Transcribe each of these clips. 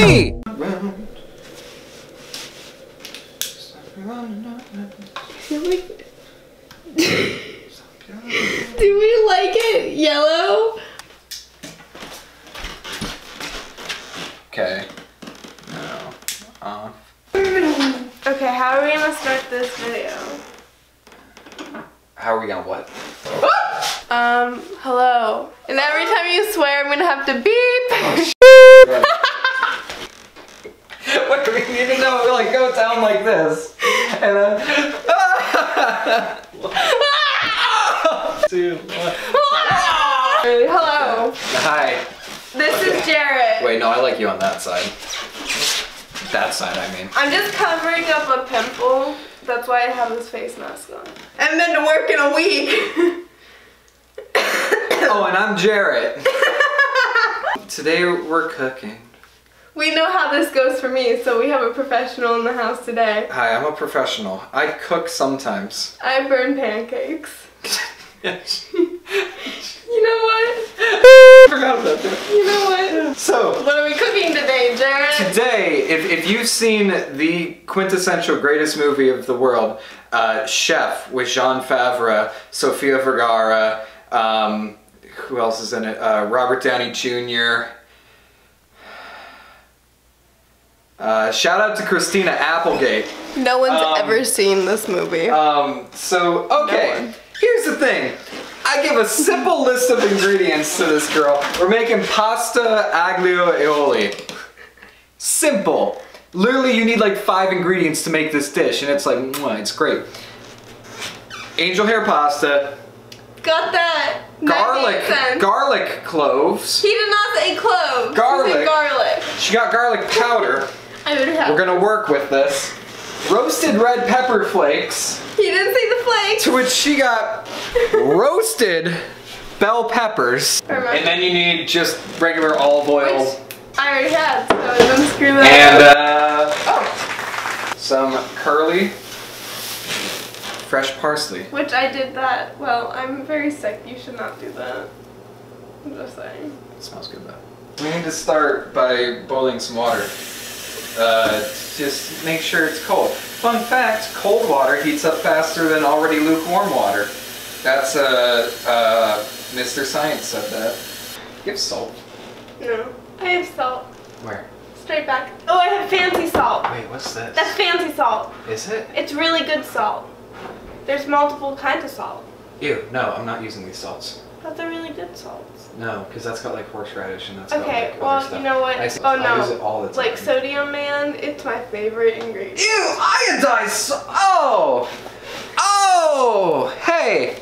me! Do we like it yellow? Okay. No. Off. Okay, how are we gonna start this video? How are we gonna what? Hello. And every time you swear, I'm gonna have to beep. What do we need to know? Like, go down like this. And then. Two, one. Hello. Hi. This is Jarrett. Wait, no, I like you on that side. That side, I mean. I'm just covering up a pimple. That's why I have this face mask on. I've been to work in a week. Oh, and I'm Jarrett. Today we're cooking. We know how this goes for me, so we have a professional in the house today. Hi, I'm a professional. I cook sometimes. I burn pancakes. Yes. You know what? I forgot about that. You know what? So, what are we cooking today, Jarrett? Today, if you've seen the quintessential greatest movie of the world, Chef with Jon Favreau, Sofia Vergara, who else is in it? Robert Downey Jr. Shout out to Christina Applegate. No one's ever seen this movie. So, okay, here's the thing. I give a simple list of ingredients to this girl. We're making pasta aglio e olio. Simple. Literally, you need like 5 ingredients to make this dish, and it's like, mwah, it's great. Angel hair pasta. Got that. Garlic cloves. He did not say cloves. Garlic. He said garlic. She got garlic powder. We're gonna work with this. Roasted red pepper flakes. He didn't say the flakes. To which she got roasted bell peppers. And then you need just regular olive oil. Which I already had, so don't screw that up. And some curly fresh parsley. Which I did that. Well, I'm very sick. You should not do that. I'm just saying. It smells good though. We need to start by boiling some water. Just make sure it's cold. Fun fact, cold water heats up faster than already lukewarm water. That's, Mr. Science said that. You have salt? No. I have salt. Where? Straight back. Oh, I have fancy salt. Wait, what's this? That's fancy salt. Is it? It's really good salt. There's multiple kinds of salt. Ew, no, I'm not using these salts. But they're really good salts. No, because that's got like horseradish and that's got like well, other stuff. You know what? Oh no. I use it all the time. Like sodium man, it's my favorite ingredient. Ew, iodized Oh! Hey!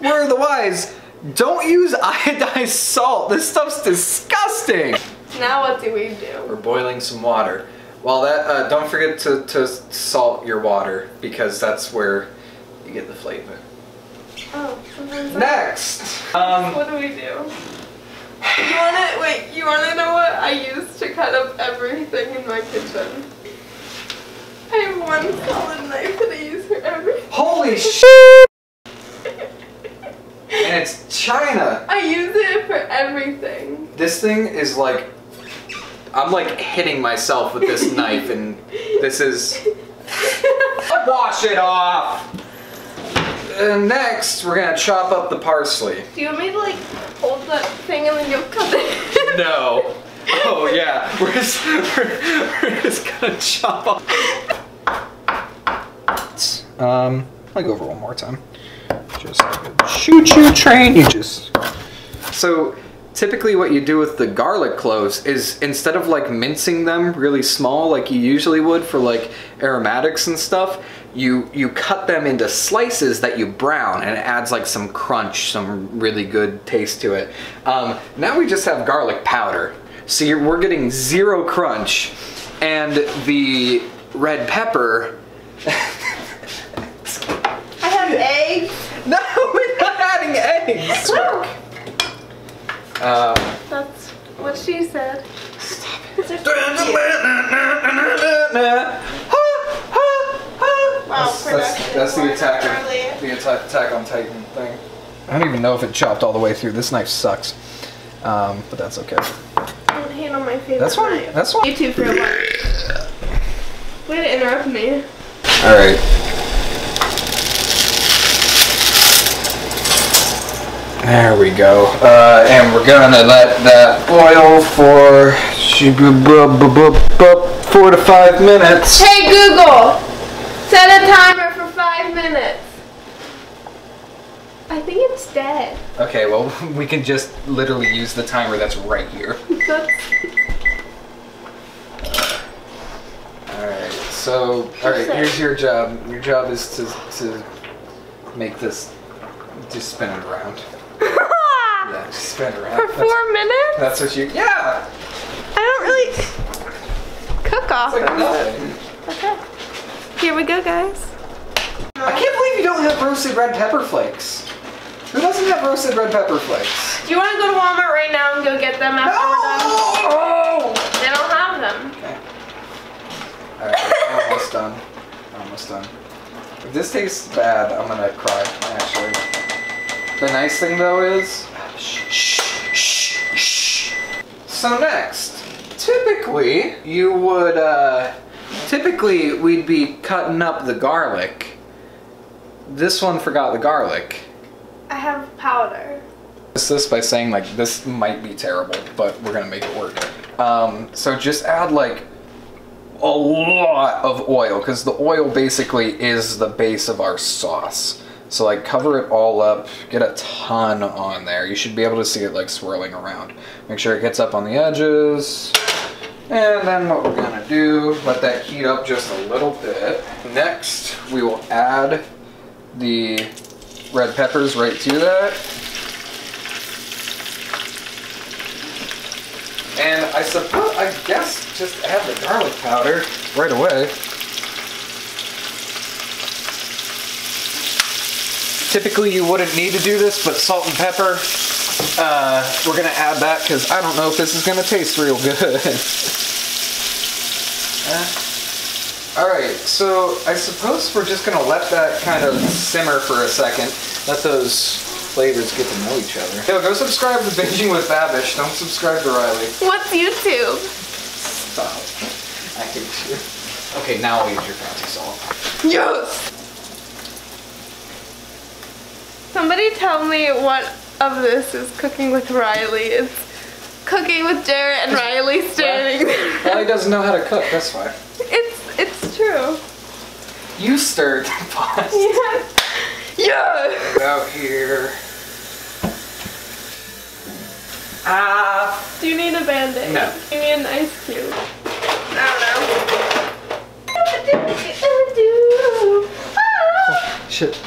Word of the wise, don't use iodized salt. This stuff's disgusting. Now what do we do? We're boiling some water. While that, don't forget to salt your water because that's where you get the flavor. Oh, next! What do we do? You wanna know what I use to cut up everything in my kitchen? I have one solid knife that I use for everything. Holy shit! And it's China! I use it for everything. This thing is like, I'm like hitting myself with this knife and this is... Wash it off! And next, we're gonna chop up the parsley. Do you want me to like hold that thing and then you'll cut it? No. Oh yeah, we're just gonna chop up. I'll go over one more time. Just like a choo-choo train. You just. So typically, what you do with the garlic cloves is instead of like mincing them really small like you usually would for like aromatics and stuff. You cut them into slices that you brown and it adds like some crunch, some really good taste to it. Now we just have garlic powder. So we're getting zero crunch and the red pepper. I have eggs. No, we're not adding eggs. That's what she said. Stop it. Wow, that's the attack on Titan thing. I don't even know if it chopped all the way through. This knife sucks, but that's okay. I don't handle my my favorite. That's one. Knife. That's one. YouTube for what? Way to interrupt me. All right. There we go. And we're gonna let that boil for 4 to 5 minutes. Hey Google, set a timer for 5 minutes. I think it's dead. Okay, well, we can just literally use the timer that's right here. Alright, so, here's your job. Your job is to make this, just spin it around. Yeah, just spin it around. For 4 minutes? That's what you, yeah! I don't really cook off It's like of nothing. it. Okay. Here we go, guys. I can't believe you don't have roasted red pepper flakes. Who doesn't have roasted red pepper flakes? Do you want to go to Walmart right now and go get them after we're done? Oh! They don't have them. Okay. Alright, almost done. Almost done. If this tastes bad, I'm gonna cry, actually. The nice thing though is... Shh. So next, typically you would, typically we'd be cutting up the garlic. This one forgot the garlic. I have powder. This by saying like this might be terrible, but we're gonna make it work. So just add like a lot of oil, because the oil basically is the base of our sauce. So like cover it all up, get a ton on there. You should be able to see it like swirling around. Make sure it gets up on the edges. And then what we're gonna do, let that heat up just a little bit. Next, we will add the red peppers right to that. And I guess just add the garlic powder right away. Typically you wouldn't need to do this, but salt and pepper, we're gonna add that because I don't know if this is gonna taste real good. Alright, so I suppose we're just gonna let that kind of simmer for a second. Let those flavors get to know each other. Yo, go subscribe to Binging with Babish. Don't subscribe to Rylee. What's YouTube? Stop. I hate you. Okay, now I'll use your fancy salt. Yes! Somebody tell me what of this is cooking with Rylee. It's cooking with Jarrett and Rylee standing there. Rylee doesn't know how to cook, that's why. It's true. You stirred the pot. Yes. Yes! Out here. Do you need a Band-Aid? No. You need an ice cube. I don't know. Shit.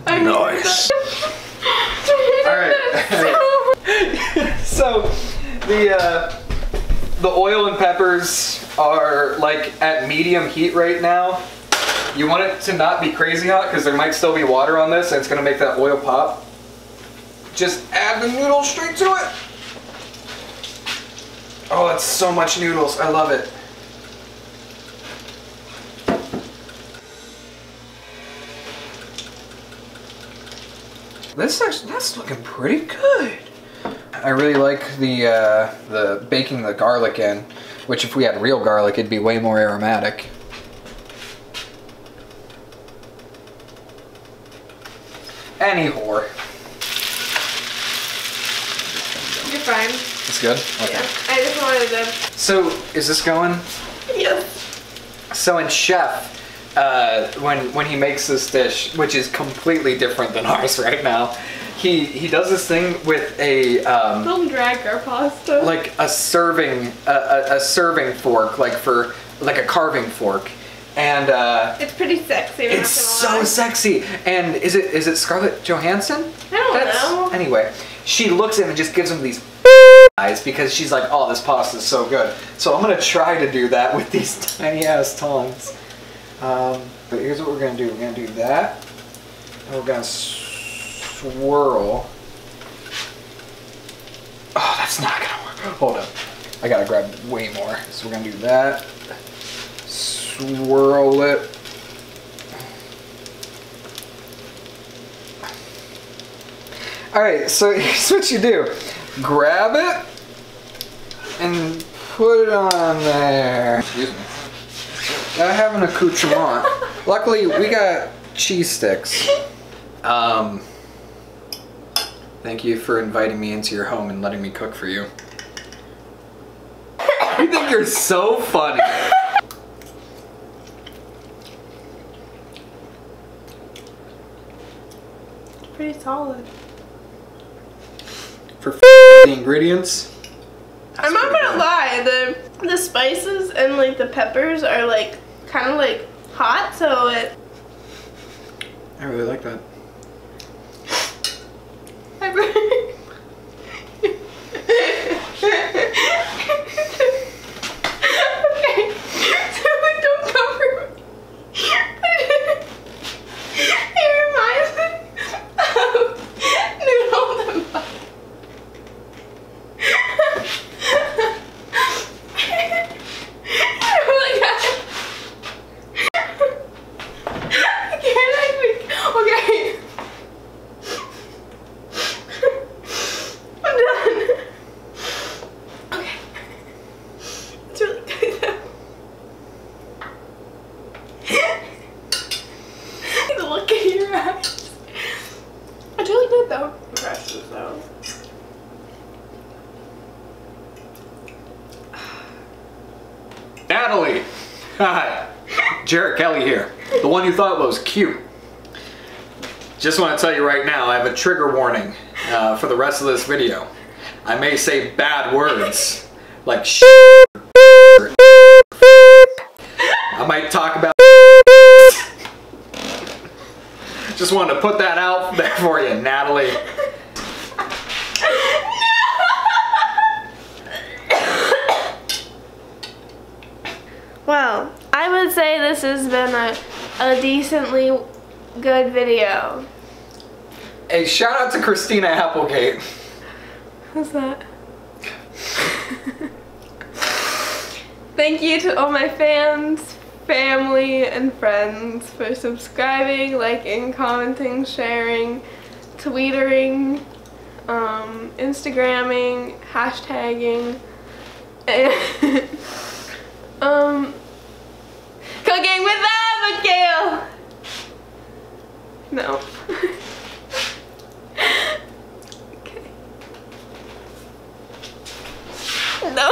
Nice. Alright. So the oil and peppers are like at medium heat right now. You want it to not be crazy hot because there might still be water on this and it's gonna make that oil pop. Just add the noodles straight to it. Oh, that's so much noodles. I love it. That's looking pretty good. I really like the baking the garlic in, which if we had real garlic, it'd be way more aromatic. Any whore. You're fine. It's good? Okay. Yeah. I just wanted to... So, is this going? Yes. So in Chef, when he makes this dish, which is completely different than ours right now, he does this thing with a Don't drag our pasta. like a serving fork, like a carving fork, and it's pretty sexy. it's so sexy. And is it Scarlett Johansson? I don't know. Anyway, she looks at him and just gives him these eyes because she's like, oh, this pasta is so good. So I'm gonna try to do that with these tiny ass tongs. But here's what we're gonna do. We're gonna do that, and we're gonna swirl. Oh, that's not gonna work. Hold up. I gotta grab way more. So we're gonna do that. Swirl it. Alright, so here's what you do. Grab it and put it on there. Excuse me. Gotta have an accoutrement. Luckily, we got cheese sticks. Thank you for inviting me into your home and letting me cook for you. You think you're so funny. Pretty solid. For the ingredients. I'm not gonna lie, the spices and like the peppers are like kind of like hot, so it. I really like that. Okay, so don't cover me. It reminds me of noodles and butter. Natalie! Hi, Jarrett Kelly here, the one you thought was cute. Just want to tell you right now, I have a trigger warning for the rest of this video. I may say bad words, like sh**. I might talk about. Just wanted to put that out there for you, Natalie. Well, I would say this has been a decently good video. Hey, shout out to Christina Applegate. Who's that? Thank you to all my fans, family, and friends for subscribing, liking, commenting, sharing, tweetering, Instagramming, hashtagging, and cooking with Abigail! No. Okay. No.